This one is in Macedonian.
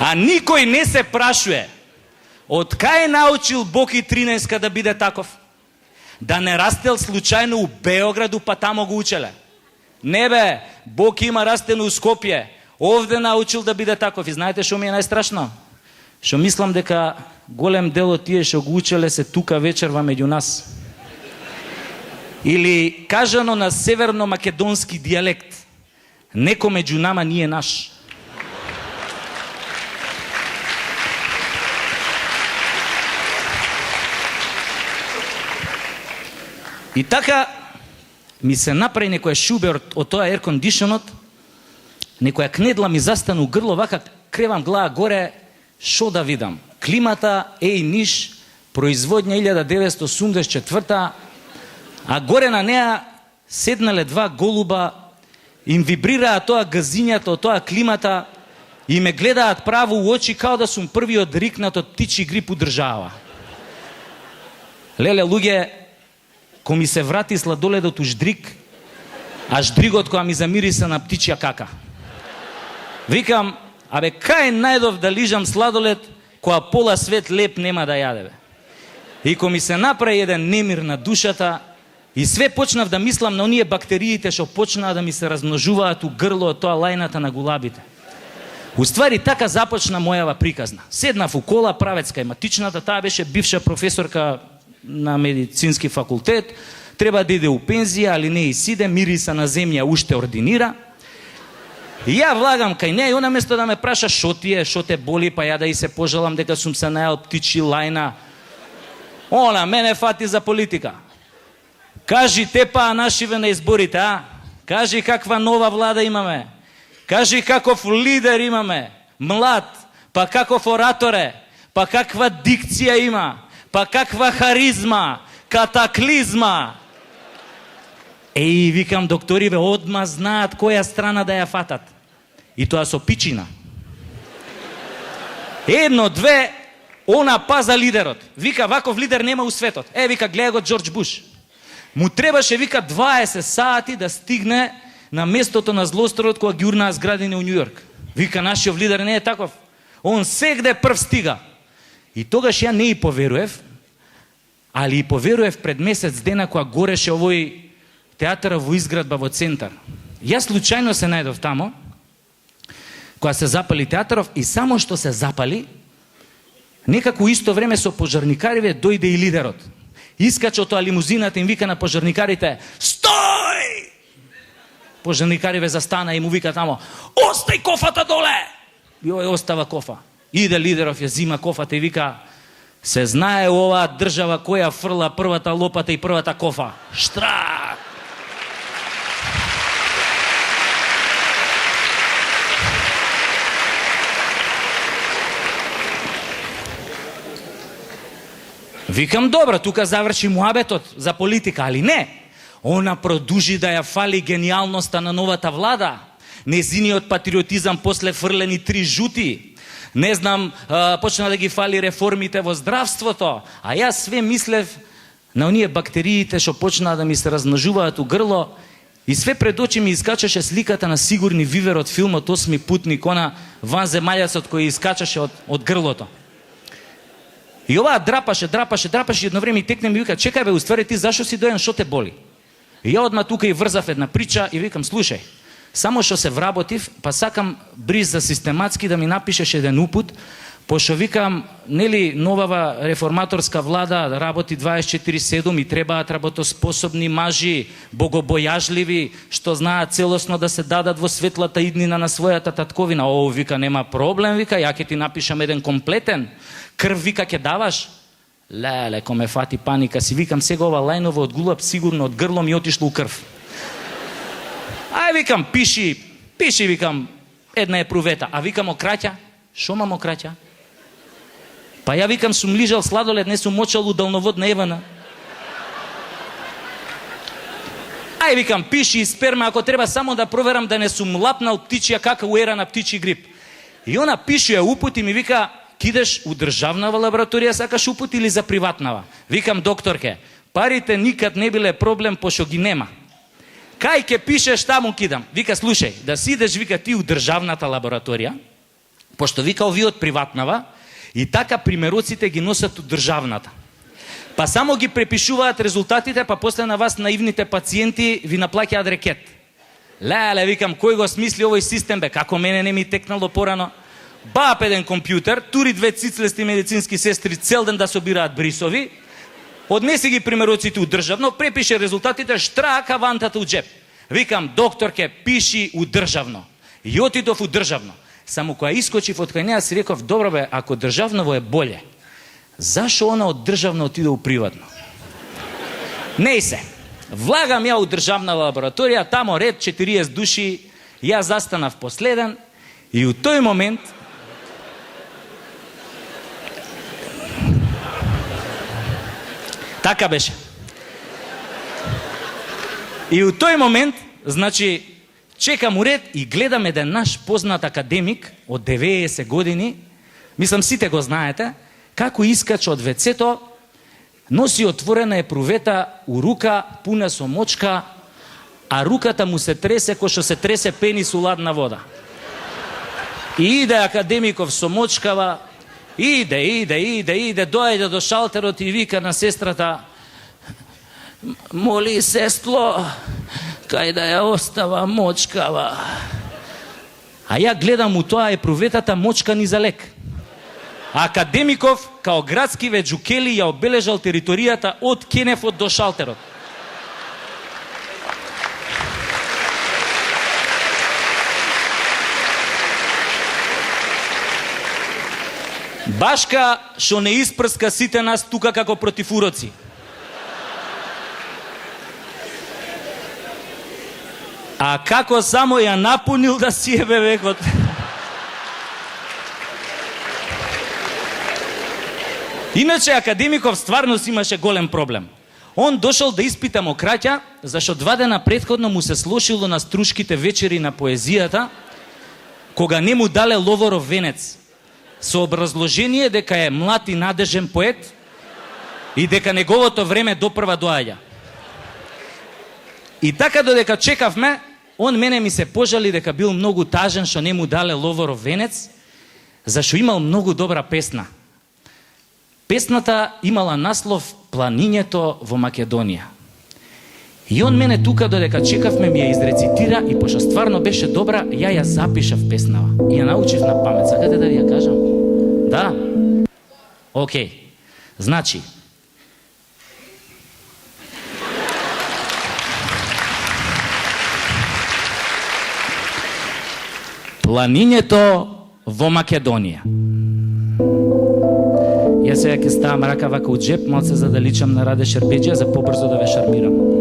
А никој не се прашуе од кај научил Боки Тринеска да биде таков? Да не растел случајно у Београду, па тамо го учеле. Не бе, Боки има растено у Скопје. Овде научил да биде таков. И знаете што ми е најстрашно? Што мислам дека голем дел од тие што го учеле се тука вечерва меѓу нас. Или кажано на северно-македонски дијалект, неко меѓу нама nije наш. И така ми се направи некоја шубе од тоа еркондишонот, некоја кнедла ми застана у грло, вака кревам глава горе, шо да видам? Климата, Ниш, производња 1984, а горе на неа седнале два голуба, им вибрираа тоа газињето, тоа климата и ме гледаат право у очи као да сум првиот рикнат од птичи грип у држава. Леле, луѓе, ко ми се врати сладоледот у ждрик, а ждригот која ми замириса на птичја кака. Викам, абе, кај најдов да лижам сладолед, која пола свет леп нема да јаде, бе. И ко ми се направи еден немир на душата, и све почнав да мислам на оние бактериите што почнаа да ми се размножуваат у грло од тоа лајната на гулабите. Уствари, така започна мојава приказна. Седнав у кола, правецка и матичната, таа беше бивша професорка на медицински факултет, треба да иде у пензија, али не и сиде, мириса на земја уште ординира. И ја влагам кај неја и она место да ме праша шо ти е, шо те боли, па ја да и се пожалам дека сум се најал птичи лајна. Она мене фати за политика. Кажи те па нашиве на изборите, а? Кажи каква нова влада имаме. Кажи каков лидер имаме. Млад, па каков ораторе, па каква дикција има, па каква харизма, катаклизма. Викам, докториве, одма знаат која страна да ја фатат. И тоа со пичина. Едно, две, она паза лидерот. Вика, ваков лидер нема у светот. Вика, гледа го Џорџ Буш. Му требаше, вика, 20 сати да стигне на местото на злосторот кога ги урнаа зградини у Њујорк. Вика, нашиот лидер не е таков. Он сегде прв стига. И тогаш ја не и поверуев, али и поверуев пред месец дена кога гореше овој театар во изградба во центар. Јас случајно се најдов тамо, кога се запали театаров, и само што се запали, некако исто време со пожарникариве дојде и лидерот. Искача од тоа лимузината, им вика на пожарникарите: "Стој!" Пожарникариве застана и му вика тамо: "Остај кофата доле!" И овој остава кофа. Иде лидеров, ја зима кофата и вика: "Се знае оваа држава која фрла првата лопата и првата кофа. Штрак!" Викам, добро, тука заврши муабетот за политика, али не. Она продужи да ја фали гениалноста на новата влада. Незиниот патриотизам после фрлени 3 жути. Не знам, почна да ги фали реформите во здравството. А јас све мислев на оние бактериите што почнаа да ми се размножуваат у грло. И све пред очи ми искачаше сликата на Сигурни Вивер од филмот Осми путник, она ванземаљацот кој искачаше од грлото. И оваа драпаше, едно време и текне ми вика: "Чекај бе, уствари ти зашо си доен, шо те боли?" И ја одма тука и врзав една прича и викам: "Слушај, само што се вработив, па сакам брза систематски да ми напишеш еден упут, пошто викам, нели новава реформаторска влада работи 24/7 и требаат работоспособни мажи, богобојажливи, што знаат целосно да се дадат во светлата иднина на својата татковина." "О, вика, нема проблем, вика, ја ќе ти напишам еден комплетен. Крв, вика, ќе даваш?" Леле, ко ме фати паника, си викам, сега ова лајново од гулаб сигурно од грло ми отишло у крв. Ај, викам, пиши, викам, една е прувета. А викам, окраќа? Шо мам окраќа? Па ја викам, сум лижал сладолед, не сум мочал у далноводна Евана. Ај, викам, пиши и сперма, ако треба само да проверам да не сум лапнал птичја кака у ера на птичи грип. И она пише ја упут и ми вика: "Кидеш у државнава лабораторија, сакаш упут или за приватнава?" Викам, "Докторке, парите никад не биле проблем, пошто ги нема. Кај ќе пишеш, таму кидам." Вика, "Слушај, да си идеш, вика, ти у државната лабораторија, Пошто вика овие од приватнава и така примероците ги носат од државната. Па само ги препишуваат резултатите, па после на вас наивните пациенти ви наплаќаат рекет. Леле, викам, кој го смисли овој систем, бе, како мене не ми текнало порано? Баап еден компјутер, тури две цицлести медицински сестри цел ден да собираат брисови, однеси ги примероците у државно, препише резултатите, штрака вантата у джеп. Викам, докторке, пиши у државно. И отидов у државно. Само која искочив од кај неа си реков, добро бе, ако државново е боле, зашо она од државно отиде у приватно? Не се. Влагам ја у државна лабораторија, тамо ред 40 души, ја застанав последен и у тој момент така беше. И у тој момент, значи, чекам уред и гледам еден наш познат академик од 90 години, мислам сите го знаете, како искача од вецето, носи отворена епрувета у рука, пуна со мочка, а руката му се тресе кој што се тресе пенис у ладна вода. И иде академиков со мочкава, иде, доаѓа до шалтерот и вика на сестрата, моли сестло, кај да ја остава мочкава. А ја гледам у тоа епруветата мочка ни за лек. Академиков, као градски веджукели, ја обележал територијата од кенефот до шалтерот. Башка што не испрска сите нас тука како противуроци. А како само ја напунил да си ебе векот. Иначе академиков стварно си имаше голем проблем. Он дошол да испита мокраќа, зашто 2 дена претходно му се слошило на струшките вечери на поезијата, кога не му дале Ловоров венец, со образложение дека е млад и надежен поет и дека неговото време допрва доаѓа. И така додека чекавме, он мене ми се пожали дека бил многу тажен што не му дале Ловоров венец, зашто имал многу добра песна. Песната имала наслов Планињето во Македонија. И он мене тука додека чекавме ми ја изрецитира и пошто стварно беше добра, ја запишав песнава и ја научив на памет. Сакате да ви ја кажам? Да? Океј. Значи, Планињето во Македонија. Јас сега ќе ставам рака вака у джеп, малце за да личам на Раде Шербеџија, за побрзо да ве шармирам.